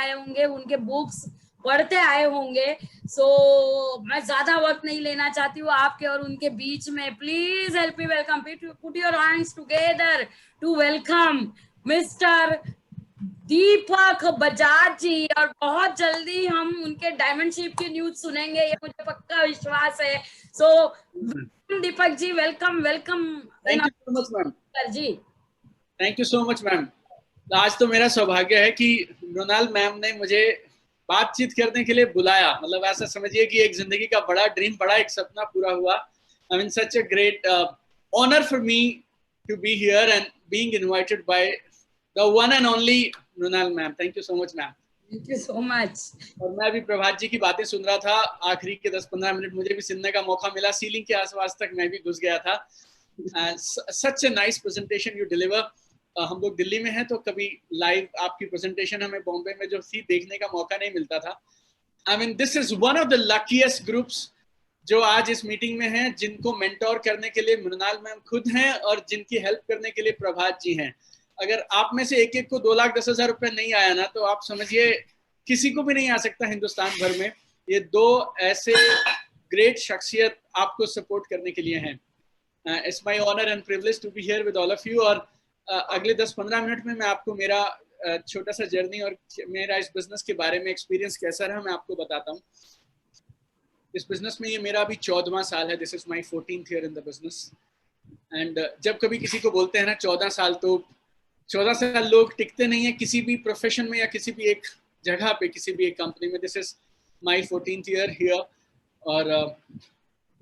आए होंगे, उनके बुक्स पढ़ते आए होंगे। सो मैं ज्यादा वक्त नहीं लेना चाहती हूँ आपके और उनके बीच में। Please help me welcome, put your hands together to welcome mister Deepak Bajaj ji. और बहुत जल्दी हम उनके डायमंडशिप की न्यूज सुनेंगे, ये मुझे पक्का विश्वास है। So Deepak ji, welcome welcome. Thank you so much ma'am. Sir ji, thank you so much ma'am. आज तो मेरा सौभाग्य है कि मृणाल मैम ने मुझे बातचीत करने के लिए बुलाया। मतलब ऐसा समझिए कि एक जिंदगी का बड़ा ड्रीम, बड़ा एक सपना पूरा हुआ। I mean such a great honour for me to be here and being invited by the one and only Mrinal ma'am. Thank you so much ma'am. Thank you so much. और मैं अभी प्रभात जी की बातें सुन रहा था, आखिरी के 10-15 मिनट मुझे भी सुनने का मौका मिला। सीलिंग के आसपास तक मैं भी घुस गया था। Such a nice presentation you deliver. हम लोग दिल्ली में हैं तो कभी लाइव आपकी प्रेजेंटेशन हमें बॉम्बे में जो थी देखने का मौका नहीं मिलता था। I mean this is one of the luckiest groups जो आज इस मीटिंग में हैं, जिनको मेंटोर करने के लिए मृणाल मैम खुद हैं और जिनकी हेल्प करने के लिए प्रभात जी हैं। अगर आप में से एक एक को 2,10,000 रुपए नहीं आया ना, तो आप समझिए किसी को भी नहीं आ सकता हिंदुस्तान भर में। ये दो ऐसे ग्रेट शख्सियत आपको सपोर्ट करने के लिए हैं। It's my honour and privilege to be here with all of you. और अगले 10-15 मिनट में मैं आपको मेरा छोटा सा जर्नी और मेरा इस बिजनेस के बारे में एक्सपीरियंस कैसा रहा मैं आपको बताता हूँ। इस बिजनेस में ये मेरा अभी 14वां साल है। This is my 14th year in the business. And जब कभी किसी को बोलते हैं ना 14 साल, तो 14 साल लोग टिकते नहीं है किसी भी प्रोफेशन में या किसी भी एक जगह पे, किसी भी एक कंपनी में। This is my 14th year here. और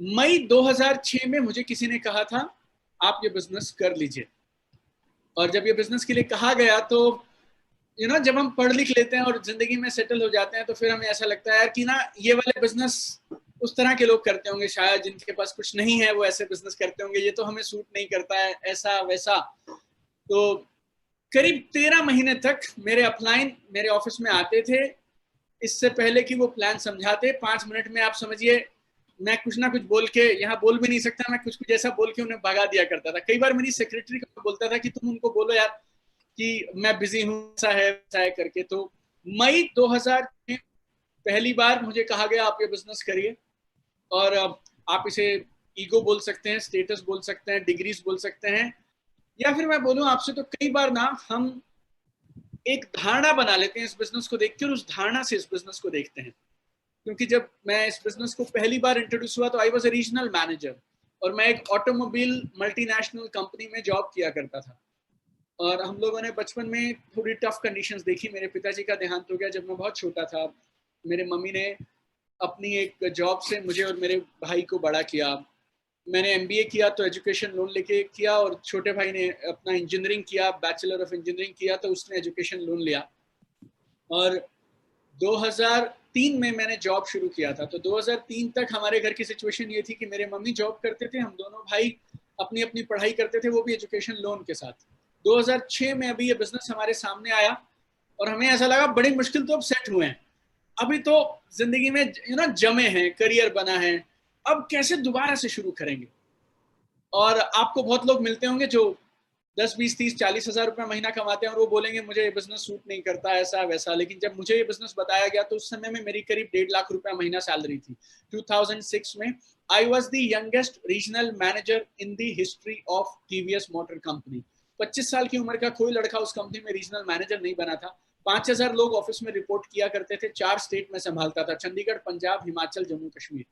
मई 2006 में मुझे किसी ने कहा था आप ये बिजनेस कर लीजिए। और जब ये बिजनेस के लिए कहा गया तो जब हम पढ़ लिख लेते हैं और जिंदगी में सेटल हो जाते हैं तो फिर हमें ऐसा लगता है यार कि ना ये वाले बिजनेस उस तरह के लोग करते होंगे, शायद जिनके पास कुछ नहीं है वो ऐसे बिजनेस करते होंगे, ये तो हमें सूट नहीं करता है, ऐसा वैसा। तो करीब 13 महीने तक मेरे अपलाइन मेरे ऑफिस में आते थे, इससे पहले कि वो प्लान समझाते। 5 मिनट में आप समझिए मैं कुछ ना कुछ बोल के, यहाँ बोल भी नहीं सकता, मैं कुछ कुछ ऐसा बोल के उन्हें भगा दिया करता था। कई बार मेरी सेक्रेटरी को बोलता था कि तुम उनको बोलो यार कि मैं बिजी हूँ, ऐसा है करके। तो मई 2000 में पहली बार मुझे कहा गया आप ये बिजनेस करिए। और आप इसे ईगो बोल सकते हैं, स्टेटस बोल सकते हैं, डिग्रीज बोल सकते हैं, या फिर मैं बोलूं आपसे तो कई बार ना हम एक धारणा बना लेते हैं इस बिजनेस को देख के और उस धारणा से इस बिजनेस को देखते हैं। क्योंकि जब मैं इस बिजनेस को पहली बार इंट्रोड्यूस हुआ तो I was a regional manager और मैं एक ऑटोमोबाइल मल्टीनेशनल कंपनी में जॉब किया करता था। और हम लोगों ने बचपन में थोड़ी टफ कंडीशंस देखी। मेरे पिताजी का देहांत हो गया जब मैं बहुत छोटा था। मेरे मम्मी ने अपनी एक जॉब से मुझे और मेरे भाई को बड़ा किया। मैंने एमबीए किया तो एजुकेशन लोन लेके किया, और छोटे भाई ने अपना इंजीनियरिंग किया, बैचलर ऑफ इंजीनियरिंग किया, तो उसने एजुकेशन लोन लिया। और 2003 में मैंने जॉब शुरू किया था। तो 2003 तक हमारे घर की सिचुएशन ये थी कि मेरे मम्मी जॉब करते थे, हम दोनों भाई अपनी अपनी पढ़ाई करते थे, वो भी एजुकेशन लोन के साथ। 2006 में अभी ये बिजनेस हमारे सामने आया और हमें ऐसा लगा बड़ी मुश्किल तो अब सेट हुए हैं, अभी तो जिंदगी में जमे हैं, करियर बना है, अब कैसे दोबारा से शुरू करेंगे। और आपको बहुत लोग मिलते होंगे जो 10, 20, 30, 40 हजार रुपए महीना कमाते हैं और वो बोलेंगे मुझे ये बिजनेस सूट नहीं करता, ऐसा वैसा। लेकिन जब मुझे ये बिजनेस बताया गया तो उस समय में मेरी करीब 1.5 लाख रुपए महीना सैलरी थी। 2006 में I was the youngest regional manager in the history of TVS motor company. 25 साल की उम्र का कोई लड़का उस कंपनी में रीजनल मैनेजर नहीं बना था। 5,000 लोग ऑफिस में रिपोर्ट किया करते थे, 4 स्टेट में संभालता था, चंडीगढ़, पंजाब, हिमाचल, जम्मू कश्मीर।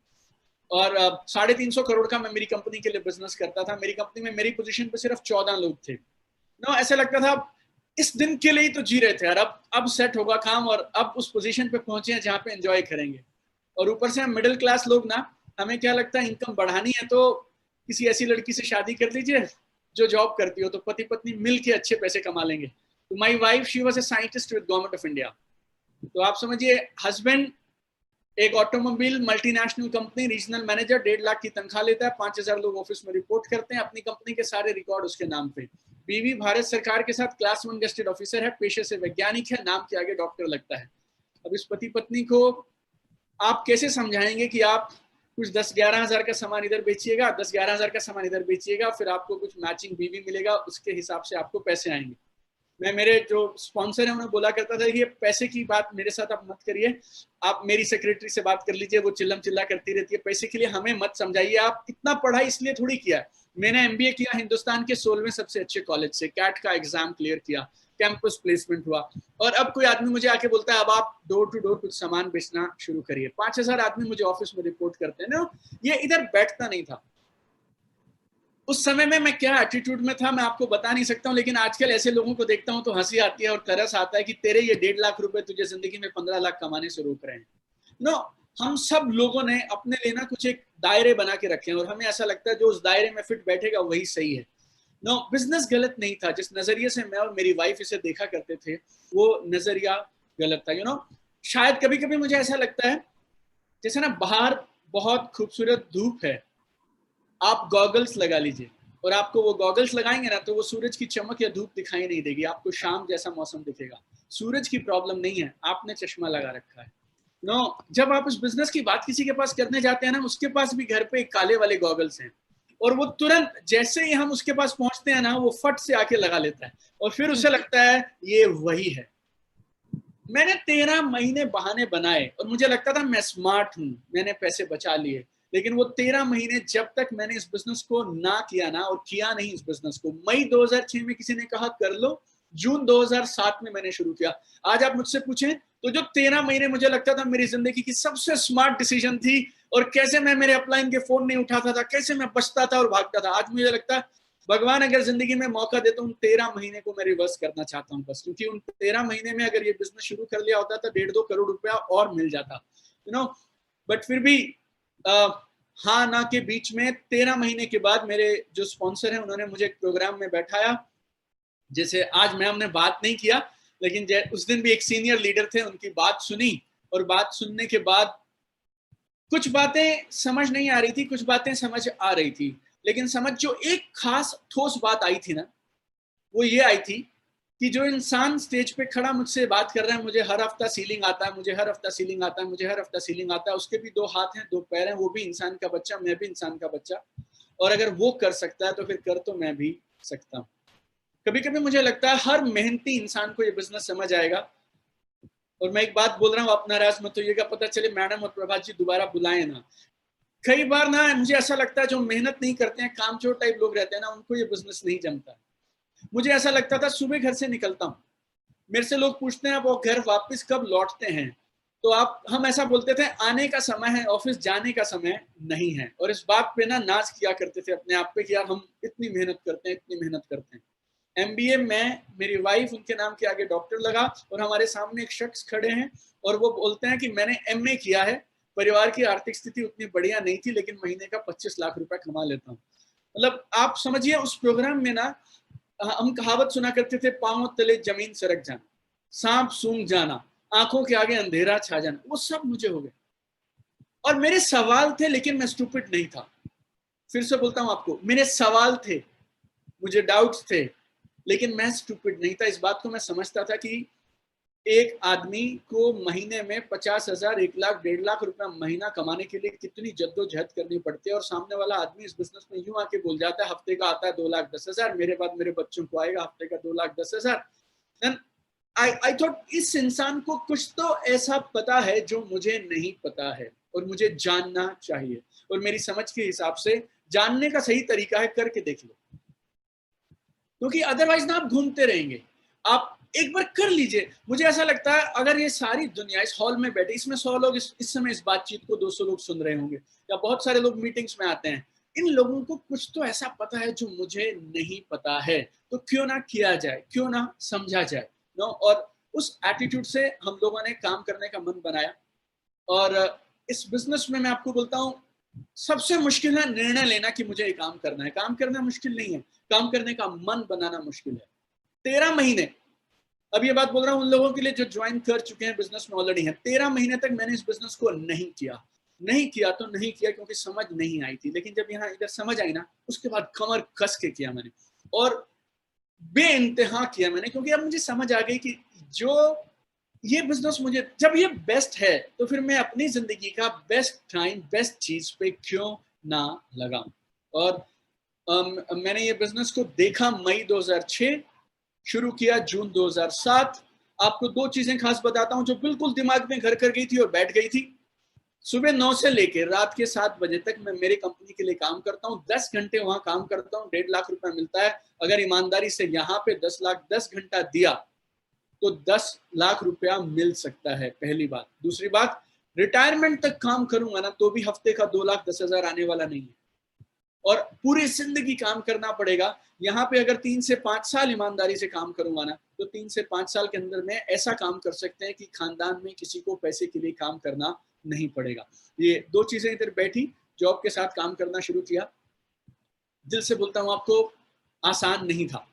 और 350 करोड़ का मैं मेरी कंपनी के लिए बिजनेस करता था। मेरी कंपनी में मेरी पोजीशन पे सिर्फ 14 लोग थे। ऐसा लगता था इस दिन के लिए ही तो जी रहे थे यार, अब सेट होगा काम और अब उस पोजीशन पे पहुंचे हैं जहाँ पे एंजॉय करेंगे। और ऊपर से हम मिडिल क्लास लोग ना, हमें क्या लगता है इनकम बढ़ानी है तो किसी ऐसी लड़की से शादी कर लीजिए जो जॉब करती हो, तो पति पत्नी मिल के अच्छे पैसे कमा लेंगे। तो my wife she was a scientist with government of India. तो आप समझिए हस्बैंड एक automobile multinational company regional manager, 1.5 lakh की तनख्वाह लेता है, 5,000 लोग ऑफिस में रिपोर्ट करते हैं, अपनी कंपनी के सारे रिकॉर्ड उसके नाम पे। बीवी भारत सरकार के साथ क्लास 1 गेस्टेड ऑफिसर है, पेशे से वैज्ञानिक है, नाम के आगे डॉक्टर लगता है। अब इस पति पत्नी को आप कैसे समझाएंगे कि आप कुछ 10-11 हजार का सामान इधर बेचिएगा, 10-11 हजार का सामान इधर बेचिएगा, फिर आपको कुछ मैचिंग बीवी मिलेगा, उसके हिसाब से आपको पैसे आएंगे। मैं मेरे जो स्पॉन्सर है उन्हें बोला करता था कि ये पैसे की बात मेरे साथ आप मत करिए, आप मेरी सेक्रेटरी से बात कर लीजिए, वो चिल्लम चिल्ला करती रहती है, पैसे के लिए हमें मत समझाइए, आप इतना पढ़ाई इसलिए थोड़ी किया। मैंने एमबीए किया हिंदुस्तान के 16वें सबसे अच्छे कॉलेज से, कैट का एग्जाम क्लियर किया, कैंपस प्लेसमेंट हुआ, और अब कोई आदमी मुझे आके बोलता है अब आप डोर टू डोर कुछ सामान बेचना शुरू करिए। 5000 आदमी मुझे ऑफिस में रिपोर्ट करते हैं ना, ये इधर बैठता नहीं था। उस समय में मैं क्या एटीट्यूड में था मैं आपको बता नहीं सकता हूँ, लेकिन आजकल ऐसे लोगों को देखता हूँ तो हंसी आती है और तरस आता है कि तेरे ये 1.5 लाख रुपए तुझे जिंदगी में 15 लाख कमाने से रोक रहे हैं। नो, हम सब लोगों ने अपने लिए ना कुछ एक दायरे बना के रखे हैं और हमें ऐसा लगता है जो उस दायरे में फिट बैठेगा वही सही है। नो, बिजनेस गलत नहीं था, जिस नजरिए से मैं और मेरी वाइफ इसे देखा करते थे वो नजरिया गलत था। शायद कभी कभी मुझे ऐसा लगता है जैसे ना बाहर बहुत खूबसूरत धूप है, आप गॉगल्स लगा लीजिए और आपको वो गॉगल्स लगाएंगे ना तो वो सूरज की चमक या धूप दिखाई नहीं देगी, आपको शाम जैसा मौसम दिखेगा। सूरज की प्रॉब्लम नहीं है, आपने चश्मा लगा रखा है। जब आप उस बिजनेस की बात किसी के पास करने जाते हैं ना, उसके पास भी घर पे काले वाले गॉगल्स हैं और वो तुरंत जैसे ही हम उसके पास पहुंचते हैं ना वो फट से आके लगा लेता है और फिर उसे लगता है ये वही है। मैंने 13 महीने बहाने बनाए और मुझे लगता था मैं स्मार्ट हूं, मैंने पैसे बचा लिए, लेकिन वो 13 महीने जब तक मैंने इस बिजनेस को ना किया ना, और किया नहीं इस बिजनेस को। मई 2006 में किसी ने कहा कर लो, जून 2007 में मैंने शुरू किया। आज आप मुझसे पूछें तो जो 13 महीने मुझे लगता था मेरी जिंदगी की सबसे स्मार्ट डिसीजन थी और कैसे मैं मेरे अपलाइन के फोन नहीं उठाता था, कैसे मैं बचता था और भागता था, आज मुझे लगता है भगवान अगर जिंदगी में मौका देता उन 13 महीने को मैं रिवर्स करना चाहता हूँ बस, क्योंकि उन 13 महीने में अगर ये बिजनेस शुरू कर लिया होता तो 1.5-2 करोड़ रुपया और मिल जाता, बट फिर भी हाँ ना के बीच में 13 महीने के बाद मेरे जो स्पॉन्सर हैं उन्होंने मुझे एक प्रोग्राम में बैठाया, जैसे आज मैं हमने बात नहीं किया लेकिन उस दिन भी एक सीनियर लीडर थे, उनकी बात सुनी और बात सुनने के बाद कुछ बातें समझ नहीं आ रही थी, कुछ बातें समझ आ रही थी, लेकिन समझ जो एक खास ठोस बात आई थी ना वो ये आई थी कि जो इंसान स्टेज पे खड़ा मुझसे बात कर रहा है, मुझे हर हफ्ता सीलिंग आता है, मुझे हर हफ्ता सीलिंग आता है, मुझे हर हफ्ता सीलिंग आता है, उसके भी 2 हाथ हैं 2 पैर हैं, वो भी इंसान का बच्चा, मैं भी इंसान का बच्चा, और अगर वो कर सकता है तो फिर कर तो मैं भी सकता हूँ। कभी कभी मुझे लगता है हर मेहनती इंसान को ये बिजनेस समझ आएगा। और मैं एक बात बोल रहा हूँ, अपना राज मत होइएगा, पता चले मैडम और प्रभात जी दोबारा बुलाए ना। कई बार ना मुझे ऐसा लगता है जो मेहनत नहीं करते हैं, कामचोर टाइप लोग रहते हैं ना, उनको ये बिजनेस नहीं जमता। मुझे ऐसा लगता था सुबह घर से निकलता हूँ, मेरे से लोग पूछते हैं वो घर वापस कब लौटते हैं, तो हम ऐसा बोलते थे आने का समय है, ऑफिस जाने का समय नहीं है, और इस बात पे ना नाच किया करते थे अपने आप पे कि यार हम इतनी मेहनत करते हैं, इतनी मेहनत करते हैं। एमबीए में मेरी वाइफ, उनके नाम के आगे डॉक्टर लगा और हमारे सामने एक शख्स खड़े हैं और वो बोलते हैं कि मैंने एमए किया है, परिवार की आर्थिक स्थिति उतनी बढ़िया नहीं थी लेकिन महीने का 25 लाख रुपया कमा लेता हूँ। मतलब आप समझिए उस प्रोग्राम में ना हम कहावत सुना करते थे, पांव तले जमीन सरक जाना, सांप सूंघ जाना, आंखों के आगे अंधेरा छा जाना, वो सब मुझे हो गए। और मेरे सवाल थे लेकिन मैं स्टूपिड नहीं था। फिर से बोलता हूं आपको, मेरे सवाल थे, मुझे डाउट्स थे, लेकिन मैं स्टूपिड नहीं था। इस बात को मैं समझता था कि एक आदमी को महीने में 50,000, 1 लाख, 1.5 लाख रुपया महीना कमाने के लिए कितनी जद्दोजहद करनी पड़ती है, और सामने वाला आदमी इस बिजनेस में यूं आके बोल जाता है हफ्ते का आता है 2,10,000, मेरे बाद मेरे बच्चों को आएगा हफ्ते का 2,10,000। एंड आई थॉट इस इंसान को कुछ तो ऐसा पता है जो मुझे नहीं पता है और मुझे जानना चाहिए, और मेरी समझ के हिसाब से जानने का सही तरीका है करके देख लो, क्योंकि अदरवाइज ना आप घूमते रहेंगे। आप एक बार कर लीजिए। मुझे ऐसा लगता है अगर ये सारी दुनिया इस हॉल में बैठे, इसमें 100 लोग इस समय इस बातचीत को 200 लोग सुन रहे होंगे, या बहुत सारे लोग मीटिंग्स में आते हैं, इन लोगों को कुछ तो ऐसा पता है जो मुझे नहीं पता है, तो क्यों ना किया जाए, क्यों ना समझा जाए। और उस एटीट्यूड से हम लोगों ने काम करने का मन बनाया। और इस बिजनेस में मैं आपको बोलता हूँ सबसे मुश्किल है निर्णय लेना कि मुझे ये काम करना है। काम करना मुश्किल नहीं है, काम करने का मन बनाना मुश्किल है। 13 महीने, अब ये बात बोल रहा हूँ उन लोगों के लिए जो ज्वाइन कर चुके हैं बिजनेस में ऑलरेडी हैं। 13 महीने तक मैंने इस बिजनेस को नहीं किया तो नहीं किया क्योंकि समझ नहीं आई थी, लेकिन जब यहाँ इधर समझ आई ना, उसके बाद कमर कस के किया मैंने और बेइंतहा किया मैंने, क्योंकि अब मुझे समझ आ गई कि जो ये बिजनेस मुझे जब ये बेस्ट है तो फिर मैं अपनी जिंदगी का बेस्ट टाइम बेस्ट चीज पे क्यों ना लगाऊं। और मैंने ये बिजनेस को देखा मई 2006 शुरू किया जून 2007। आपको दो चीजें खास बताता हूं जो बिल्कुल दिमाग में घर कर गई थी और बैठ गई थी। सुबह 9 से लेकर रात के 7 बजे तक मैं मेरे कंपनी के लिए काम करता हूँ। 10 घंटे वहां काम करता हूँ, 1.5 लाख रुपया मिलता है। अगर ईमानदारी से यहाँ पे 10 लाख 10 घंटा दिया तो 10 लाख रुपया मिल सकता है, पहली बात। दूसरी बात, रिटायरमेंट तक काम करूंगा ना तो भी हफ्ते का 2,10,000 आने वाला नहीं है, और पूरी जिंदगी काम करना पड़ेगा। यहाँ पे अगर 3 से 5 साल ईमानदारी से काम करूंगा ना तो 3 से 5 साल के अंदर में ऐसा काम कर सकते हैं कि खानदान में किसी को पैसे के लिए काम करना नहीं पड़ेगा। ये दो चीजें इधर बैठी, जॉब के साथ काम करना शुरू किया। दिल से बोलता हूँ आपको, आसान नहीं था,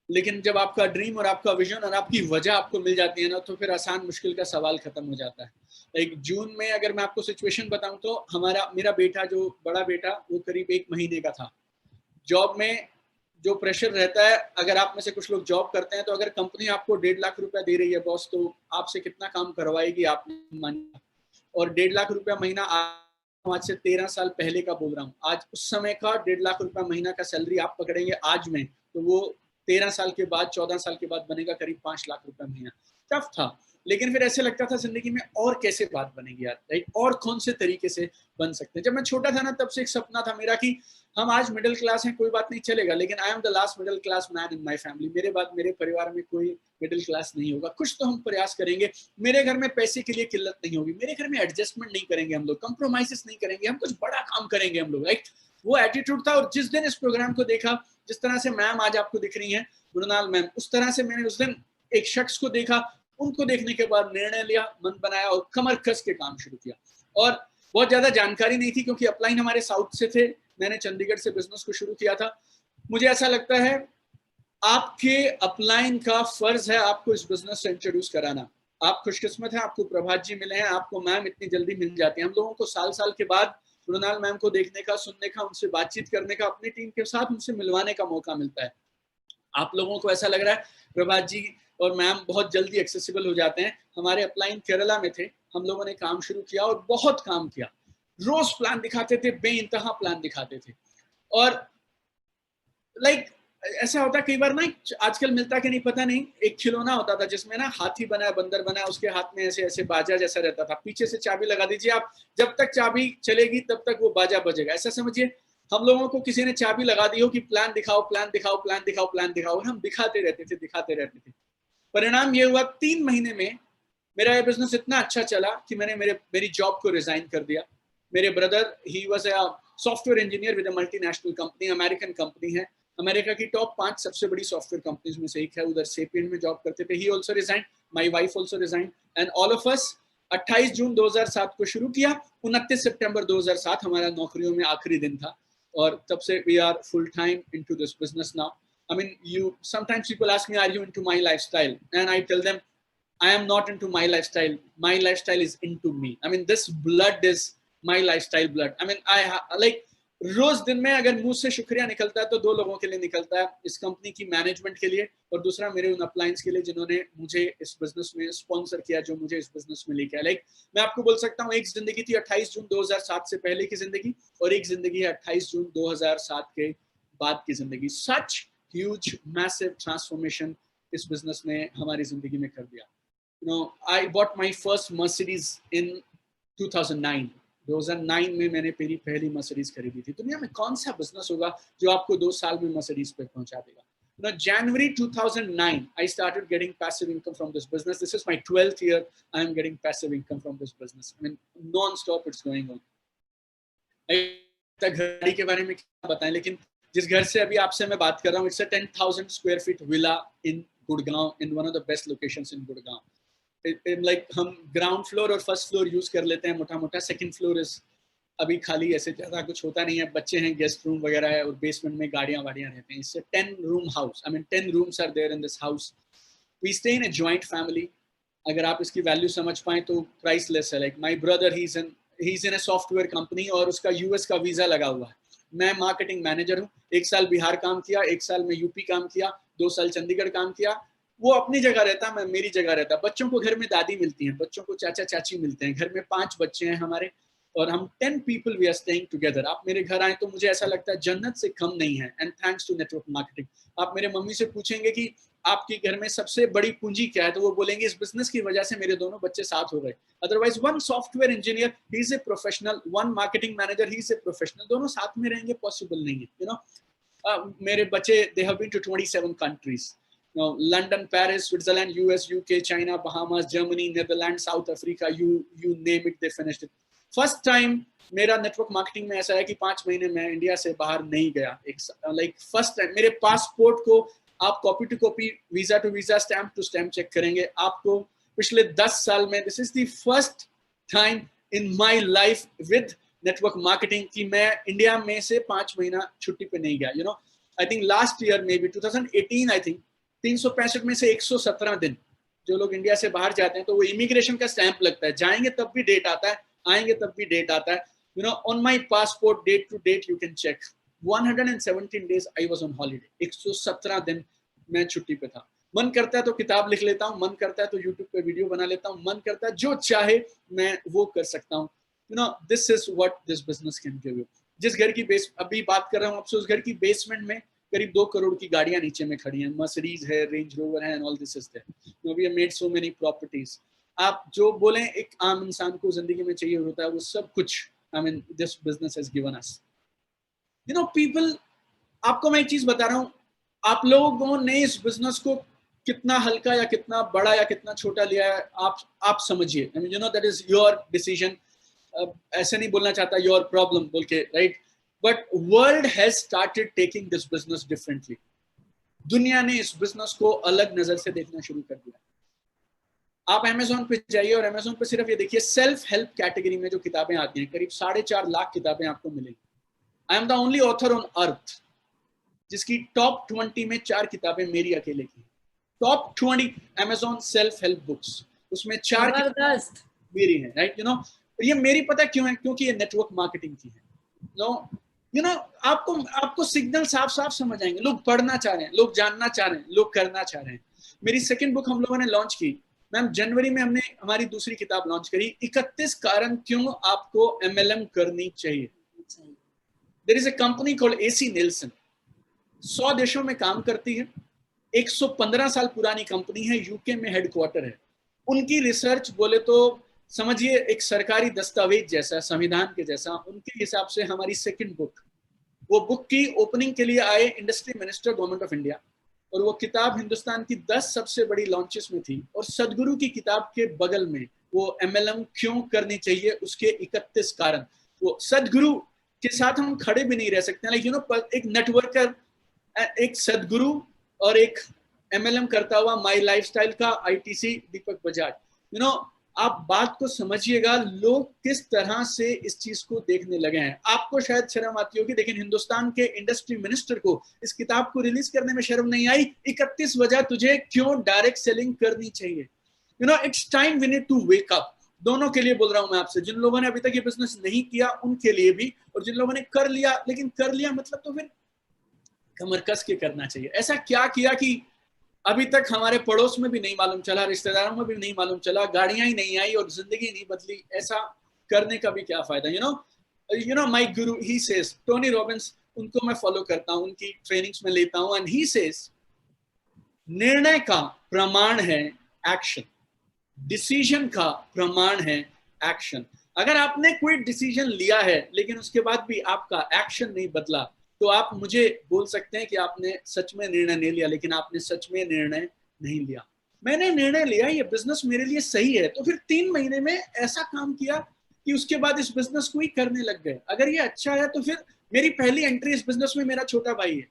लेकिन जब आपका ड्रीम और आपका विजन और आपकी वजह आपको मिल जाती है ना तो फिर आसान मुश्किल का सवाल खत्म हो जाता है। एक जून में अगर मैं आपको सिचुएशन बताऊं तो मेरा बेटा, जो बड़ा बेटा, वो करीब 1 महीने का था। जॉब में जो प्रेशर रहता है, अगर आप में से कुछ लोग जॉब करते हैं तो अगर कंपनी आपको 1.5 लाख रुपया दे रही है बॉस, तो आपसे कितना काम करवाएगी आप मानिए। और 1.5 लाख रुपया महीना, आज से 13 साल पहले का बोल रहा हूँ, आज उस समय का 1.5 लाख रुपया महीना का सैलरी आप पकड़ेंगे आज में तो वो 13 साल के बाद, 14 साल के बाद बनेगा करीब 5 लाख रुपया महीना। टफ था, लेकिन फिर ऐसे लगता था जिंदगी में और कैसे बात बनेगी यार, राइट, और कौन से तरीके से बन सकते हैं। जब मैं छोटा था ना तब से एक सपना था मेरा कि हम आज मिडिल क्लास हैं, कोई बात नहीं चलेगा, लेकिन I am the last middle class man in my family. मेरे बाद मेरे परिवार में कोई मिडिल क्लास नहीं होगा, कुछ तो हम प्रयास करेंगे। मेरे घर में पैसे के लिए किल्लत नहीं होगी, मेरे घर में एडजस्टमेंट नहीं करेंगे हम लोग, कंप्रोमाइजेस नहीं करेंगे, हम कुछ बड़ा काम करेंगे हम लोग, राइट। वो एटीट्यूड था। और जिस दिन इस प्रोग्राम को देखा, जिस तरह से मैम आज आपको दिख रही हैं, मृणाल मैम, उस तरह से मैंने उस दिन एक शख्स को देखा। उनको देखने के बाद निर्णय लिया, मन बनाया और कमर कस के काम शुरू किया। और बहुत ज्यादा जानकारी नहीं थी क्योंकि अपलाइन हमारे साउथ से थे, मैंने चंडीगढ़ से बिजनेस को शुरू किया था। मुझे ऐसा लगता है आपके अपलाइन का फर्ज है आपको इस बिजनेस से इंट्रोड्यूस कराना। आप खुशकिस्मत हैं, आपको प्रभात जी मिले हैं, आपको मैम इतनी जल्दी मिल जाती है। हम लोगों को साल साल के बाद मृणाल मैम को देखने का, सुनने का, उनसे बातचीत करने का, अपनी टीम के साथ उनसे मिलवाने का मौका मिलता है। आप लोगों को ऐसा लग रहा है प्रभात जी और मैम बहुत जल्दी एक्सेसिबल हो जाते हैं। हमारे अपलाइन केरला में थे, हम लोगों ने काम शुरू किया और बहुत काम किया। रोज प्लान दिखाते थे, बेइंतहा प्लान दिखाते थे। और लाइक ऐसा होता कई बार ना, आजकल मिलता कि नहीं पता नहीं, एक खिलौना होता था जिसमें ना हाथी बना, बंदर बना, उसके हाथ में ऐसे ऐसे बाजा जैसा रहता था, पीछे से चाबी लगा दीजिए आप, जब तक चाबी चलेगी तब तक वो बाजा बजेगा। ऐसा समझिए हम लोगों को किसी ने चाबी लगा दी हो कि प्लान दिखाओ, प्लान दिखाओ, प्लान दिखाओ, प्लान दिखाओ, हम दिखाते रहते थे। परिणाम ये हुआ 3 महीने में मेरा ये बिजनेस इतना अच्छा चला कि मैंने मेरी जॉब को रिजाइन कर दिया। मेरे brother, he was a software engineer with a multinational company, American company है, अमेरिका की टॉप 5 सबसे बड़ी सॉफ्टवेयर कंपनीज में से एक है। उधर सेपियन में जॉब करते थे। ही also resign, my wife also resign, and all of us 28 जून 2007 को शुरू किया। 29 सितंबर 2007 हमारा नौकरियों में आखिरी दिन था, और तब से we are full time into this business now. I mean, sometimes people ask me, are you into my lifestyle? And I tell them, I am not into my lifestyle. My lifestyle is into me. I mean, this blood is my lifestyle blood. I mean, like, रोज दिन में अगर मुंह से शुक्रिया निकलता है तो 2 लोगों के लिए निकलता है, इस कंपनी की मैनेजमेंट के लिए, और दूसरा मेरे उन अपलाइंस के लिए जिन्होंने मुझे इस बिजनेस में स्पॉन्सर किया, जो मुझे इस बिजनेस में लेके आया। लाइक मैं आपको बोल सकता हूँ, एक जिंदगी थी 28 जून 2007 से पहले की जिंदगी, और एक जिंदगी है 28 जून 2007 के बाद की जिंदगी। सच huge massive transformation इस बिजनेस ने हमारी जिंदगी में कर दिया। You know, I bought my first Mercedes in 2009. 2009 में मैंने मेरी पहली मर्सिडीज खरीदी थी। दुनिया में कौन सा बिजनेस होगा जो आपको 2 साल में मर्सिडीज पे पहुंचा देगा? You know, January 2009 I started getting passive income from this business. This is my 12th year I am getting passive income from this business. I mean, non-stop it's going on. घड़ी के बारे में क्या बताएं, लेकिन जिस घर से अभी आपसे मैं बात कर रहा हूँ, it's a 10,000 square feet villa in Gurgaon, in one of the best locations in Gurgaon. Like हम ग्राउंड फ्लोर और फर्स्ट फ्लोर यूज कर लेते हैं मोटा मोटा, सेकंड फ्लोर इज अभी खाली, ऐसे ज्यादा कुछ होता नहीं है, बच्चे हैं, गेस्ट रूम वगैरह है, और बेसमेंट में गाड़ियां वाड़ियां रहते हैं। इससे 10 room house, I mean 10 rooms are there in this house. We stay in a joint family. अगर आप इसकी वैल्यू समझ पाए तो प्राइसलेस है। Like my brother, he is in a software company और उसका यूएस का वीजा लगा हुआ है। मैं मार्केटिंग मैनेजर हूँ। 1 साल बिहार काम किया, 1 साल में यूपी काम किया, 2 साल चंडीगढ़ काम किया। वो अपनी जगह रहता, मैं मेरी जगह रहता। बच्चों को घर में दादी मिलती हैं, बच्चों को चाचा चाची मिलते हैं। घर में 5 बच्चे हैं हमारे, और हम 10 people we are staying together. आप मेरे घर आए तो मुझे ऐसा लगता है जन्नत से कम नहीं है, and thanks to network marketing. आप मेरे मम्मी से पूछेंगे कि आपके घर में सबसे बड़ी पूंजी क्या है, तो वो बोलेंगे इस बिजनेस की वजह से मेरे दोनों बच्चे साथ हो गए। Otherwise one software engineer he is a professional, one marketing manager he is a professional, दोनों साथ में रहेंगे पॉसिबल नहीं है। यू नो मेरे बच्चे they have been to 27 countries, London, Paris, Switzerland, US, UK, China, Bahamas, Germany, Netherland, South Africa, you name it, they finished it. First time मेरा network marketing में ऐसा है कि 5 महीने मैं इंडिया से बाहर नहीं गया। लाइक फर्स्ट टाइम मेरे पासपोर्ट को आप copy to copy, visa to visa, stamp to stamp check करेंगे, आपको पिछले 10 साल में this is the first time in my life with network marketing कि मैं इंडिया में से 5 महीना छुट्टी पे नहीं गया। You know I think last year may be 2018 I think 365 में से 117 दिन जो लोग इंडिया से बाहर जाते हैं तो वो इमिग्रेशन का स्टैंप लगता है, जाएंगे तब भी डेट आता है, आएंगे तब भी डेट आता है। You know, on my passport, date to date, you can check. 117 days I was on holiday. 117 दिन मैं छुट्टी पे था। मन करता है तो किताब लिख लेता हूँ, मन करता है तो YouTube पे वीडियो बना लेता हूँ, मन करता है जो चाहे मैं वो कर सकता हूँ। You know, this is what this business can give you. जिस घर की बेस अभी बात कर रहा हूँ आपसे, उस घर की बेसमेंट में करीब 2 करोड़ की गाड़ियां नीचे में खड़ी हैं, मर्सिडीज है, रेंज रोवर है, and all this is there. We have made so many properties. आप जो बोलें एक आम इंसान को जिंदगी में चाहिए होता है वो सब कुछ I mean, this business has given us. You know, people, आपको मैं एक चीज बता रहा हूँ, आप लोगों ने इस बिजनेस को कितना हल्का या कितना बड़ा या कितना छोटा लिया है, आप समझिए। I mean, you know, that is your decision. ऐसे नहीं बोलना चाहता your problem बोल के, right? But world has started taking this business differently. दुनिया ने इस बिजनेस को अलग नजर से देखना शुरू कर दिया। आप अमेज़न पे जाइए और अमेज़न पे सिर्फ ये देखिए सेल्फ हेल्प कैटेगरी में जो किताबें आती हैं, करीब 4.5 लाख किताबें आपको मिलेंगी। I am the only author on earth जिसकी टॉप 20 में 4 किताबें मेरी अकेले की। Top 20 Amazon self help books, उसमें 4 जबरदस्त मेरी हैं, राइट? यू नो, ये मेरी पता क्यों है? क्योंकि ये नेटवर्क मार्केटिंग की है। यू नो आपको सिग्नल साफ साफ समझ आएंगे। लोग पढ़ना चाह रहे हैं, लोग जानना चाह रहे हैं, लोग करना चाह रहे हैं। मेरी सेकंड बुक हम लोगों ने लॉन्च की मैम जनवरी में, हमने हमारी दूसरी किताब लॉन्च करी, 31 कारण क्यों आपको MLM करनी चाहिए। There is a company called AC Nielsen, 100 देशों में काम करती है, 115 साल पुरानी कंपनी है, यूके में हेडक्वार्टर है। उनकी रिसर्च बोले तो समझिए एक सरकारी दस्तावेज जैसा, संविधान के जैसा। उनके हिसाब से हमारी सेकंड बुक, वो बुक की ओपनिंग के लिए आए industry minister government of India, और वो किताब हिंदुस्तान की 10 सबसे बड़ी लॉन्चेस में थी। और सदगुरु की किताब के बगल में वो MLM क्यों करनी चाहिए उसके 31 कारण। वो सदगुरु के साथ हम खड़े भी नहीं रह सकते, लाइक यू नो, एक नेटवर्कर, एक सदगुरु और एक MLM करता हुआ माई लाइफस्टाइल का ITC Deepak Bajaj. You know, आप बात को समझिएगा, लोग किस तरह से इस चीज को देखने लगे हैं। आपको शायद शर्म आती होगी, लेकिन हिंदुस्तान के इंडस्ट्री मिनिस्टर को इस किताब को रिलीज करने में शर्म नहीं आई। 31 वजह तुझे क्यों डायरेक्ट सेलिंग करनी चाहिए। You know, it's time we need to wake up. दोनों के लिए बोल रहा हूं मैं आपसे, जिन लोगों ने अभी तक ये बिजनेस नहीं किया उनके लिए भी, और जिन लोगों ने कर लिया, लेकिन कर लिया मतलब तो फिर कमर कस के करना चाहिए। ऐसा क्या किया कि अभी तक हमारे पड़ोस में भी नहीं मालूम चला, रिश्तेदारों में भी नहीं मालूम चला, गाड़ियां ही नहीं आई और जिंदगी नहीं बदली। ऐसा करने का भी क्या फायदा। You know my Guru he says, Tony Robbins, उनको मैं फॉलो करता हूं, उनकी ट्रेनिंग्स में लेता हूं, एंड ही सेज निर्णय का प्रमाण है एक्शन, डिसीजन का प्रमाण है एक्शन। अगर आपने कोई डिसीजन लिया है लेकिन उसके बाद भी आपका एक्शन नहीं बदला, तो आप मुझे बोल सकते हैं कि आपने सच में निर्णय नहीं लिया, लेकिन आपने सच में निर्णय नहीं लिया। मैंने निर्णय लिया ये बिजनेस मेरे लिए सही है, तो फिर 3 महीने में ऐसा काम किया कि उसके बाद इस बिजनेस को ही करने लग गए। अगर ये अच्छा है तो फिर मेरी पहली एंट्री इस बिजनेस में मेरा छोटा भाई है।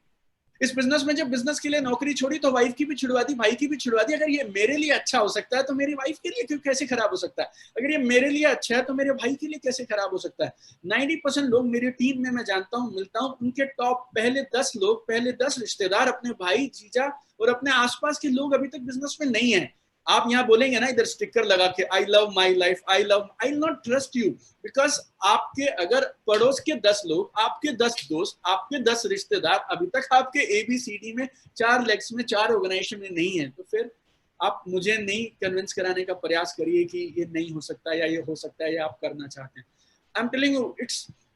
इस बिजनेस में जब बिजनेस के लिए नौकरी छोड़ी तो वाइफ की भी छुड़वा दी, भाई की भी छुड़वा दी। अगर ये मेरे लिए अच्छा हो सकता है तो मेरी वाइफ के लिए क्यों कैसे खराब हो सकता है? अगर ये मेरे लिए अच्छा है तो मेरे भाई के लिए कैसे खराब हो सकता है? 90% लोग मेरी टीम में मैं जानता हूँ, मिलता हूँ, उनके टॉप पहले 10 लोग, पहले 10 रिश्तेदार, अपने भाई, जीजा और अपने आसपास के लोग अभी तक बिजनेस में नहीं है। आप यहाँ बोलेंगे ना इधर स्टिकर लगा के, I love my life, I not trust you, because आपके अगर पड़ोस के 10 लोग, आपके 10 दोस्त, आपके 10 रिश्तेदार अभी तक आपके ABCD में 4 लेग्स में 4 ऑर्गेनाइजेशन में नहीं है, तो फिर आप मुझे नहीं कन्विंस कराने का प्रयास करिए कि ये नहीं हो सकता या ये हो सकता है या आप करना चाहते हैं। आई एम टेलिंग यू,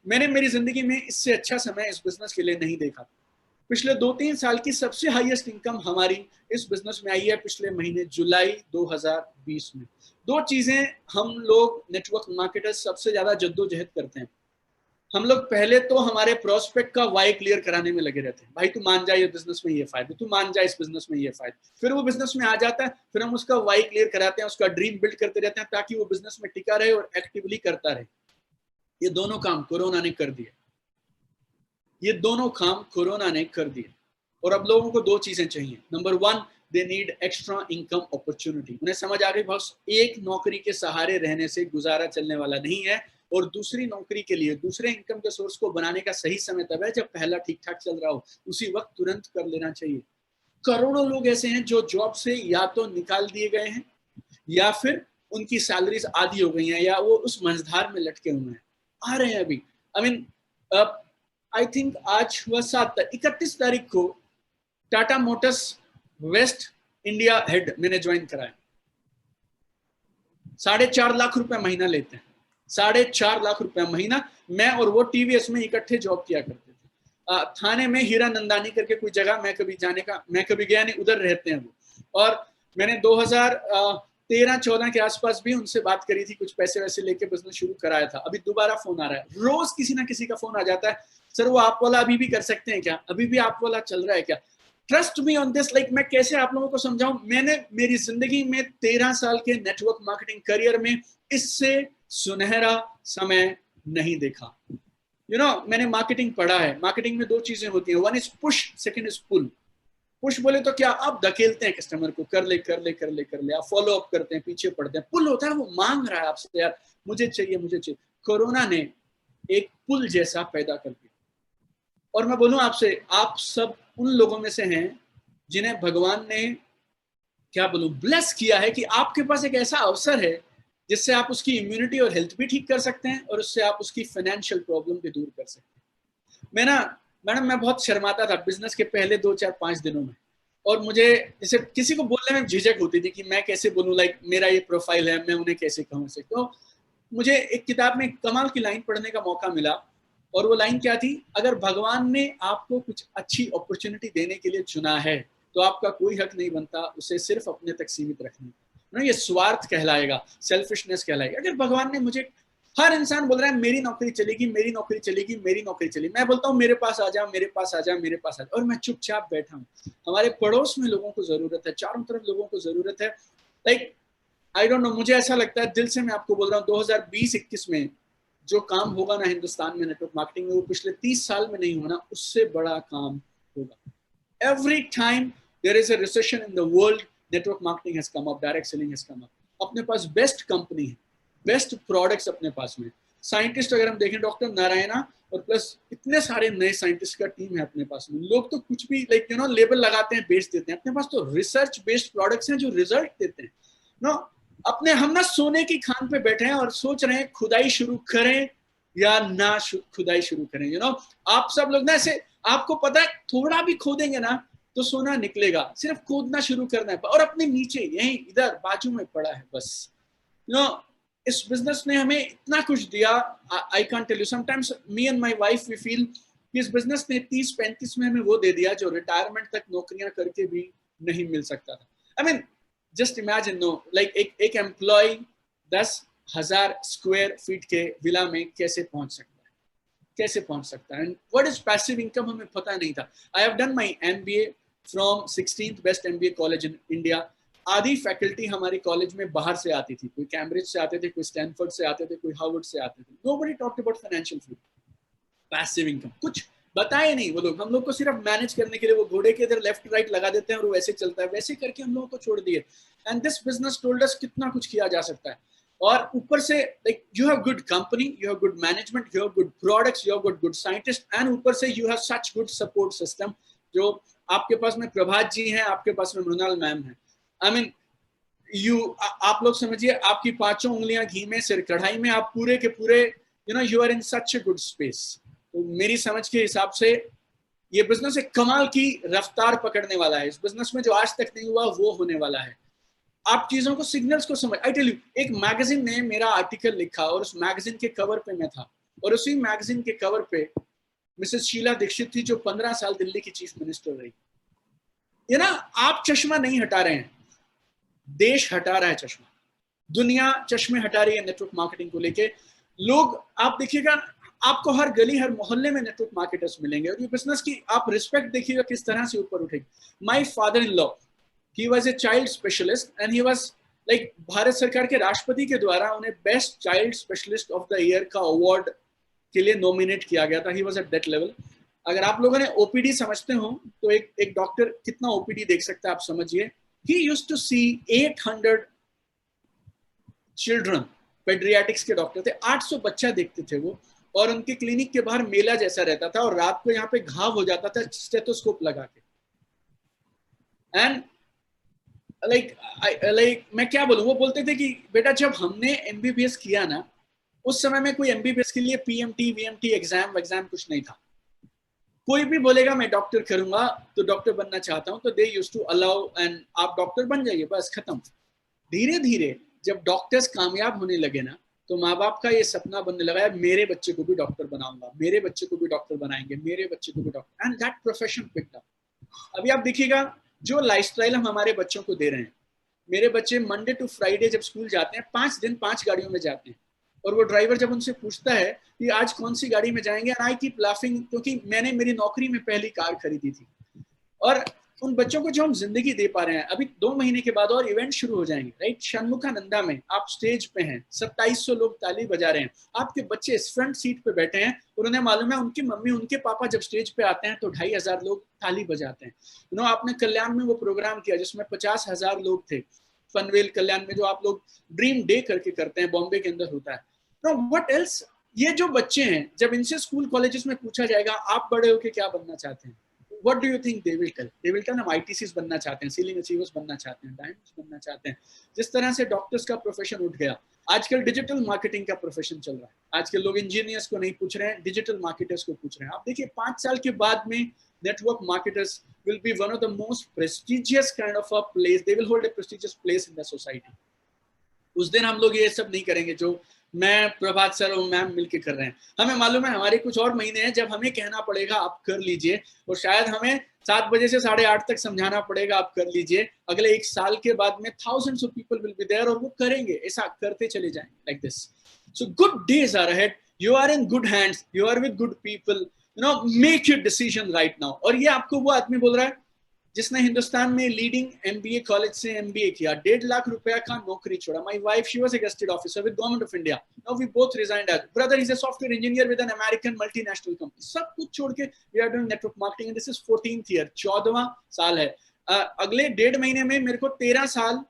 मैंने मेरी जिंदगी में इससे अच्छा समय इस बिजनेस के लिए नहीं देखा। पिछले 2-3 साल की सबसे हाईएस्ट इनकम हमारी इस बिजनेस में आई है पिछले महीने जुलाई 2020 में। दो चीजें हम लोग नेटवर्क मार्केटर्स सबसे ज्यादा जद्दोजहद करते हैं। हम लोग पहले तो हमारे प्रोस्पेक्ट का वाई क्लियर कराने में लगे रहते हैं, भाई तू मान जा ये बिजनेस में ये फायदे, तू मान जा इस बिजनेस में ये फायदे। फिर वो बिजनेस में आ जाता है, फिर हम उसका वाई क्लियर कराते हैं, उसका ड्रीम बिल्ड करते रहते हैं ताकि वो बिजनेस में टिका रहे और एक्टिवली करता रहे। ये दोनों काम कोरोना ने कर दिए, ये दोनों काम कोरोना ने कर दिए। और अब लोगों को दो चीजें चाहिए। Number 1, they need extra income opportunity. उन्हें समझ आ गई बस एक नौकरी के सहारे रहने से गुजारा चलने वाला नहीं है, और दूसरी नौकरी के लिए, दूसरे इनकम के सोर्स को बनाने का सही समय तब है जब पहला ठीक ठाक चल रहा हो, उसी वक्त तुरंत कर लेना चाहिए। करोड़ों लोग ऐसे हैं जो जॉब से या तो निकाल दिए गए हैं या फिर उनकी सैलरीज आधी हो गई हैं या वो उस मझधार में लटके हुए हैं, आ रहे हैं अभी। आई मीन आई थिंक आज हुआ 31 तारीख को Tata Motors waste India head मैंने ज्वाइन कराया। 4.5 लाख रुपए महीना लेते हैं, 4.5 लाख रुपए महीना। मैं और वो टीवीएस में इकट्ठे जॉब किया करते थे। थाने में हीरा नंदानी करके कोई जगह, मैं कभी गया नहीं, उधर रहते हैं वो। और मैंने 2013-14 के आसपास भी उनसे बात करी थी, कुछ पैसे वैसे लेके बिजनेस शुरू कराया था। अभी दोबारा फोन आ रहा है, रोज किसी ना किसी का फोन आ जाता है, सर वो आप वाला अभी भी कर सकते हैं क्या, अभी भी आप वाला चल रहा है क्या। Trust me on this, like मैं कैसे आप लोगों को समझाऊं, मैंने मेरी जिंदगी में 13 साल के नेटवर्क मार्केटिंग करियर में इससे सुनहरा समय नहीं देखा। मैंने मार्केटिंग पढ़ा है, मार्केटिंग में दो चीजें होती हैं, 1 is push, 2 is pull. Push बोले तो क्या, आप धकेलते हैं कस्टमर को, कर ले, आप फॉलो अप करते हैं, पीछे पड़ते हैं। पुल होता है वो मांग रहा है आपसे, यार मुझे चाहिए। कोरोना ने एक पुल जैसा पैदा कर दिया। और मैं बोलूं आपसे, आप सब उन लोगों में से हैं जिन्हें भगवान ने, क्या बोलूं, ब्लेस किया है कि आपके पास एक ऐसा अवसर है जिससे आप उसकी इम्यूनिटी और हेल्थ भी ठीक कर सकते हैं और उससे आप उसकी फाइनेंशियल प्रॉब्लम भी दूर कर सकते हैं। मैडम मैं बहुत शर्माता था बिजनेस के पहले 2-4-5 दिनों में, और मुझे जैसे किसी को बोलने में झिझक होती थी कि मैं कैसे बोलूं, लाइक मेरा ये प्रोफाइल है, मैं उन्हें कैसे कहूं से। तो मुझे एक किताब में कमाल की लाइन पढ़ने का मौका मिला, और वो लाइन क्या थी, अगर भगवान ने आपको कुछ अच्छी अपॉर्चुनिटी देने के लिए चुना है तो आपका कोई हक नहीं बनता उसे सिर्फ अपने तक सीमित रखने का। ये स्वार्थ कहलाएगा, सेल्फिशनेस कहलाएगा। अगर भगवान ने मुझे, हर इंसान बोल रहा है मेरी नौकरी चलेगी, मैं बोलता हूँ मेरे पास आ जा, और मैं चुपचाप बैठा हूँ। हमारे पड़ोस में लोगों को जरूरत है, चारों तरफ लोगों को जरूरत है। लाइक आई डोंट नो, मुझे ऐसा लगता है, दिल से मैं आपको बोल रहा हूँ, 2020-21 में जो काम होगा ना हिंदुस्तान में नेटवर्क मार्केटिंग में, वो पिछले 30 साल में नहीं होना, उससे बड़ा काम होगा। Every time there is a recession in the world, network marketing has come up, direct selling has come up. अपने पास बेस्ट कंपनी है, बेस्ट प्रोडक्ट्स अपने पास में। साइंटिस्ट अगर हम देखें, डॉक्टर नारायणा और प्लस इतने सारे नए साइंटिस्ट का टीम है अपने पास में। लोग तो कुछ भी लाइक लेबल लगाते हैं, बेच देते हैं। अपने पास तो रिसर्च बेस्ड प्रोडक्ट्स हैं जो रिजल्ट देते हैं। हम ना सोने की खान पे बैठे हैं और सोच रहे हैं खुदाई शुरू करें या ना खुदाई शुरू करें। आप सब लोग ना ऐसे, आपको पता है थोड़ा भी खोदेंगे ना तो सोना निकलेगा, सिर्फ खोदना शुरू करना है, और अपने नीचे यहीं इधर बाजू में पड़ा है बस। इस बिजनेस ने हमें इतना कुछ दिया, I can't tell you. Sometimes me and my wife we feel कि इस बिजनेस ने 30-35 में हमें वो दे दिया जो रिटायरमेंट तक नौकरियां करके भी नहीं मिल सकता था। I mean just imagine, like एक एम्प्लॉय 10,000 स्क्वायर फीट के विला में कैसे पहुंच सकता है, and what is passive income हमें पता नहीं था। I have done my MBA from 16th best MBA college in India. आधी फैकल्टी हमारे कॉलेज में बाहर से आती थी, कोई कैम्ब्रिज से आते थे, कोई स्टैनफोर्ड से आते थे, कोई हार्वर्ड से आते थे। Nobody talked about financial freedom, passive income, कुछ बताए नहीं वो लोग। हम लोग को सिर्फ मैनेज करने के लिए वो घोड़े के इधर लेफ्ट राइट लगा देते हैं और वो वैसे चलता है, वैसे करके हम लोगों को छोड़ दिए। And this business told us कितना कुछ किया जा सकता है। और ऊपर से like you have good company, you have good management, you have good products, you have good scientist, and ऊपर से you have such good support system. जो आपके पास में प्रभात जी हैं, आपके पास में मृणाल मैम है। आई मीन आप लोग समझिए, आपकी 5 उंगलियां घी में, सिर कढ़ाई में, आप पूरे के पूरे you are in such a good space. तो मेरी समझ के हिसाब से ये बिजनेस एक कमाल की रफ्तार पकड़ने वाला है। इस बिजनेस में जो आज तक नहीं हुआ वो होने वाला है। आप चीजों को, सिग्नल्स को समझ, आई टेल यू, एक मैगजीन ने मेरा आर्टिकल लिखा और उस मैगजीन के कवर पे मैं था, और उसी मैगजीन के कवर पे मिसेस शीला दीक्षित थी जो 15 साल दिल्ली की चीफ मिनिस्टर रही। ये ना, आप चश्मा नहीं हटा रहे हैं, देश हटा रहा है चश्मा, दुनिया चश्मे हटा रही है नेटवर्क मार्केटिंग को लेके। लोग, आप देखिएगा, आपको हर गली हर मोहल्ले में नेटवर्क मार्केटर्स मिलेंगे, और ये बिजनेस की आप रिस्पेक्ट देखिएगा किस तरह से ऊपर उठेगी। My father in law, he was a child specialist and he was like, Bharat सरकार के राष्ट्रपति के द्वारा उन्हें best child specialist of the year का अवार्ड के लिए नॉमिनेट किया गया था। He was at that level. अगर आप लोगों ने ओपीडी समझते हो तो एक डॉक्टर कितना ओपीडी देख सकता है आप समझिए। He used to see 800 children, paediatrics के डॉक्टर थे, 800 बच्चा देखते थे वो, और उनके क्लिनिक के बाहर मेला जैसा रहता था, और रात को यहाँ पे घाव हो जाता था स्टेथोस्कोप लगा के। एंड लाइक मैं क्या बोलूं, वो बोलते थे कि बेटा जब हमने एमबीबीएस किया ना, उस समय में कोई एमबीबीएस के लिए पीएमटी वीएमटी एग्जाम कुछ नहीं था। कोई भी बोलेगा मैं डॉक्टर करूंगा तो डॉक्टर बनना चाहता हूं, तो they used to allow, and आप डॉक्टर बन जाइए, बस खत्म। धीरे धीरे जब डॉक्टर्स कामयाब होने लगे ना, तो माँ बाप का ये सपना बनने लगा, मेरे बच्चे को भी डॉक्टर बनाऊंगा, मेरे बच्चे को भी डॉक्टर बनाएंगे, मेरे बच्चे को भी doctor, and that profession picked up. अभी आप देखिएगा जो लाइफस्टाइल हम हमारे बच्चों को दे रहे हैं, मेरे बच्चे मंडे टू फ्राइडे जब स्कूल जाते हैं, 5 दिन 5 गाड़ियों में जाते हैं, और वो ड्राइवर जब उनसे पूछता है कि आज कौन सी गाड़ी में जाएंगे, एंड आई कीप लाफिंग, क्योंकि मैंने मेरी नौकरी में पहली कार खरीदी थी। और उन बच्चों को जो हम जिंदगी दे पा रहे हैं, अभी 2 महीने के बाद और इवेंट शुरू हो जाएंगे, राइट। षणमुखानंदा में आप स्टेज पे हैं, 2700 लोग ताली बजा रहे हैं, आपके बच्चे फ्रंट सीट पे बैठे हैं, और उन्हें मालूम है उनकी मम्मी उनके पापा जब स्टेज पे आते हैं तो 2500 लोग ताली बजाते हैं। आपने कल्याण में वो प्रोग्राम किया जिसमें 50,000 लोग थे, पनवेल कल्याण में, जो आप लोग ड्रीम डे करके करते हैं, बॉम्बे के अंदर होता है। व्हाट एल्स, ये जो बच्चे हैं, जब इनसे स्कूल कॉलेजेस में पूछा जाएगा आप बड़े होके क्या बनना चाहते हैं, what do you think they will tell? They will tell हम ITCs बनना चाहते हैं, सीलिंग अचीवर्स बनना चाहते हैं, डायमंड्स बनना चाहते हैं। जिस तरह से डॉक्टर्स का प्रोफेशन उठ गया, आजकल डिजिटल मार्केटिंग का प्रोफेशन चल रहा है। आजकल लोग इंजीनियर्स को नहीं पूछ रहे हैं, डिजिटल मार्केटर्स को पूछ रहे हैं। आप देखिए 5 साल के बाद में network marketers will be one of the most prestigious kind of a place. They will hold a prestigious place in the society. उस दिन हम लोग ये सब नहीं करेंगे जो मैं, प्रभात सर और मैम मिलके कर रहे हैं। हमें मालूम है हमारे कुछ और महीने हैं जब हमें कहना पड़ेगा आप कर लीजिए, और शायद हमें 7 बजे से 8:30 तक समझाना पड़ेगा आप कर लीजिए। अगले 1 साल के बाद में thousands of people will be there, और वो करेंगे, ऐसा करते चले जाएंगे like this. So good days are ahead. You are in good hands. You are with good people. Make your decision right now. और ये आपको वो आदमी बोल रहा है जिसने हिंदुस्तान में लीडिंग एमबीए कॉलेज से एमबीए किया, 1.5 लाख रुपया का नौकरी छोड़ा। My wife, she was a gazetted officer with government of India, now we both resigned. Brother is a software engineer with an American multinational company. सब कुछ छोड़ के we are doing network marketing, and this is 14th year, 14वां साल है। अगले 1.5 महीने में मेरे को 13 साल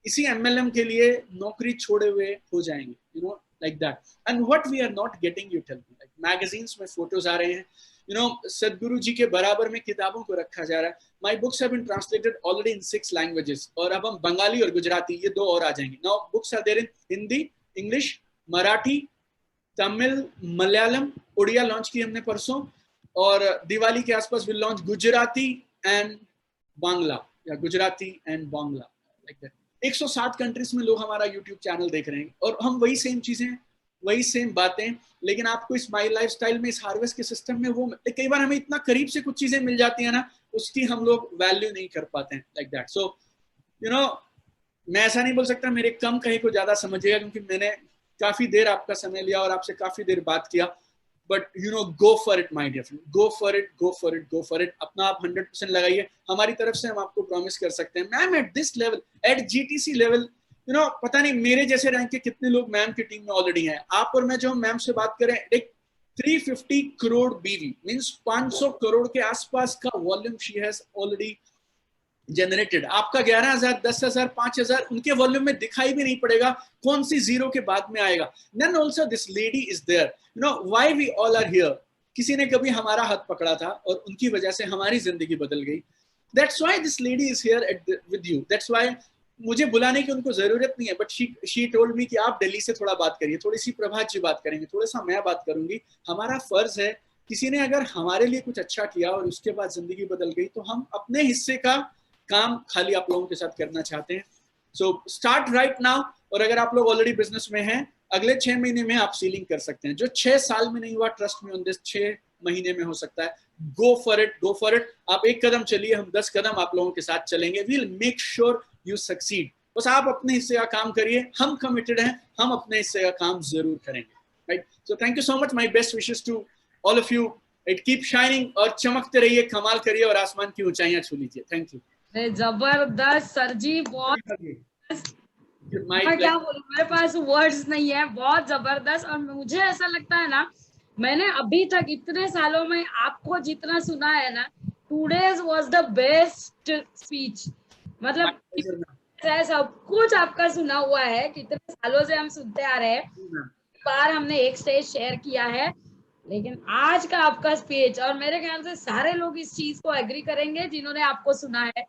इसी एमएलएम के लिए नौकरी छोड़े हुए हो जाएंगे, like that. And what we are not getting, you tell me, like magazines में फोटोज आ रहे हैं, सदगुरु जी के बराबर में किताबों को रखा जा रहा है। My books have been translated already in 6 languages, और अब हम बंगाली और गुजराती, ये 2 और आ जाएंगे। Now books are there in Hindi, English, Marathi, Tamil, Malayalam, Oriya launch की हमने परसों, और दिवाली के आसपास will launch Gujarati and Bangla, या Gujarati and Bangla, like that. 107 countries में लोग हमारा यूट्यूब चैनल देख रहे हैं, और हम वही सेम चीजें, वही सेम बातें, लेकिन आपको इस माई लाइफ स्टाइल में, इस हार्वेस्ट के सिस्टम में, वो कई बार हमें इतना करीब से कुछ चीजें मिल जाती है ना, उसकी हम लोग वैल्यू नहीं कर पाते हैं, लाइक दैट। सो मैं ऐसा नहीं बोल सकता मेरे कम कहीं को ज्यादा समझिएगा, क्योंकि मैंने काफी देर आपका समय लिया और आपसे काफी देर बात किया, but go for it my dear friend, go for it, अपना आप 100% लगाइए। हमारी तरफ से हम आपको प्रॉमिस कर सकते हैं, ma'am at this level, at GTC level, पता नहीं मेरे जैसे रैंक के कितने लोग मैम की टीम में ऑलरेडी हैं। आप और मैं जो मैम से बात करें, एक 350 करोड़ बीवी मींस 500 करोड़ के आसपास का volume she has already generated. आपका 11,000, 10,000, 5,000 उनके वॉल्यूम में दिखाई भी नहीं पड़ेगा, कौन सी जीरो के बाद में आएगा। Then also this lady is there, why we all are here. किसी ने कभी हमारा हाथ पकड़ा था और उनकी वजह से हमारी जिंदगी बदल गई। That's why this lady is here with you. That's why मुझे बुलाने की उनको जरूरत नहीं है, बट शी टोल्ड मी कि आप दिल्ली से थोड़ा बात करिए, थोड़ी सी प्रभात जी बात करेंगे, थोड़ा सा मैं बात करूंगी। हमारा फर्ज है, किसी ने अगर हमारे लिए कुछ अच्छा किया और उसके बाद जिंदगी बदल गई, तो हम अपने हिस्से का काम खाली आप लोगों के साथ करना चाहते हैं। So start right now. और अगर आप लोग ऑलरेडी बिजनेस में हैं, अगले 6 महीने में आप सीलिंग कर सकते हैं। जो 6 साल में नहीं हुआ, ट्रस्ट मी ऑन दिस, 6 महीने में हो सकता है। Go for it, go for it. आप एक कदम चलिए, हम 10 कदम आप लोगों के साथ चलेंगे। We'll make sure you succeed. बस आप अपने हिस्से का काम करिए, हम कमिटेड हैं, हम अपने हिस्से का काम जरूर करेंगे, right? So thank you so much, my best wishes to all of you. It keep shining, और चमकते रहिए, कमाल करिए और आसमान की ऊंचाइयां छू लीजिए। Thank you. जबरदस्त सर जी, बहुत मैं क्या बोलूं, मेरे पास वर्ड्स नहीं है, बहुत जबरदस्त। और मुझे ऐसा लगता है ना, मैंने अभी तक इतने सालों में आपको जितना सुना है ना, today's was the best speech. मतलब सब कुछ आपका सुना हुआ है, कितने सालों से हम सुनते आ रहे हैं। बार हमने एक स्टेज शेयर किया है, लेकिन आज का आपका स्पीच, और मेरे ख्याल से सारे लोग इस चीज को एग्री करेंगे जिन्होंने आपको सुना है,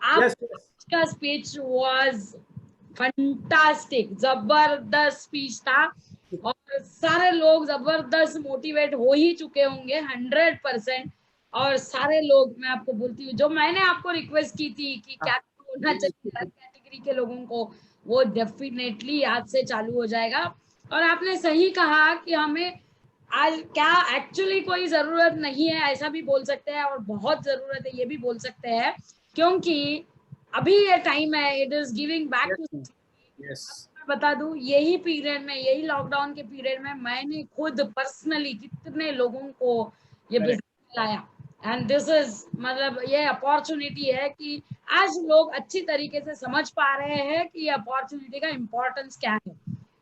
आपका स्पीच वाज फंटास्टिक, जबरदस्त स्पीच था। और सारे लोग जबरदस्त मोटिवेट हो ही चुके होंगे 100%। और सारे लोग, मैं आपको बोलती हूँ, जो मैंने आपको रिक्वेस्ट की थी कि क्या होना चाहिए हर कैटेगरी के लोगों को, वो डेफिनेटली आज से चालू हो जाएगा। और आपने सही कहा कि हमें आज क्या एक्चुअली कोई जरूरत नहीं है, ऐसा भी बोल सकते हैं, और बहुत जरूरत है ये भी बोल सकते हैं, क्योंकि अभी ये टाइम है, it is giving back to. बता दूं, यही पीरियड में, यही लॉकडाउन के पीरियड में मैंने खुद पर्सनली कितने लोगों को ये बिजनेस लाया। एंड दिस इज, मतलब ये अपॉर्चुनिटी है कि आज लोग अच्छी तरीके से समझ पा रहे हैं कि ये अपॉर्चुनिटी का इम्पोर्टेंस क्या है।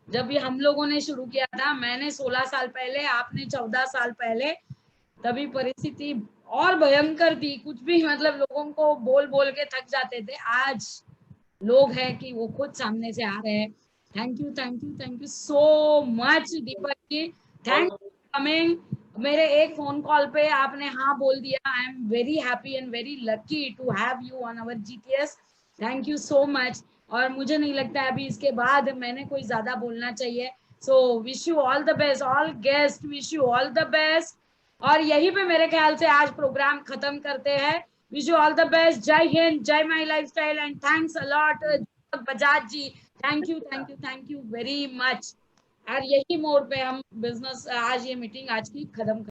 जब ये हम लोगों ने शुरू किया था, मैंने 16 साल पहले, आपने 14 साल पहले, तभी परिस्थिति और भयंकर थी, कुछ भी मतलब लोगों को बोल बोल के थक जाते थे। आज लोग हैं कि वो खुद सामने से आ रहे हैं। Thank you, thank you, thank you so much Deepak ji, thank you coming. मेरे एक फोन कॉल पे आपने हाँ बोल दिया। I am very happy and very lucky to have you on our GTS. Thank you so much. और मुझे नहीं लगता है अभी इसके बाद मैंने कोई ज्यादा बोलना चाहिए। So wish you all the best, all guest wish you all the best. और यहीं पे मेरे ख्याल से आज प्रोग्राम खत्म करते हैं। Wish you all the best. Jai Hind, Jai my lifestyle, and thanks a lot Bajaj ji. Thank you, thank you, thank you very much. और यही मोड पे हम बिजनेस, आज ये मीटिंग आज की खत्म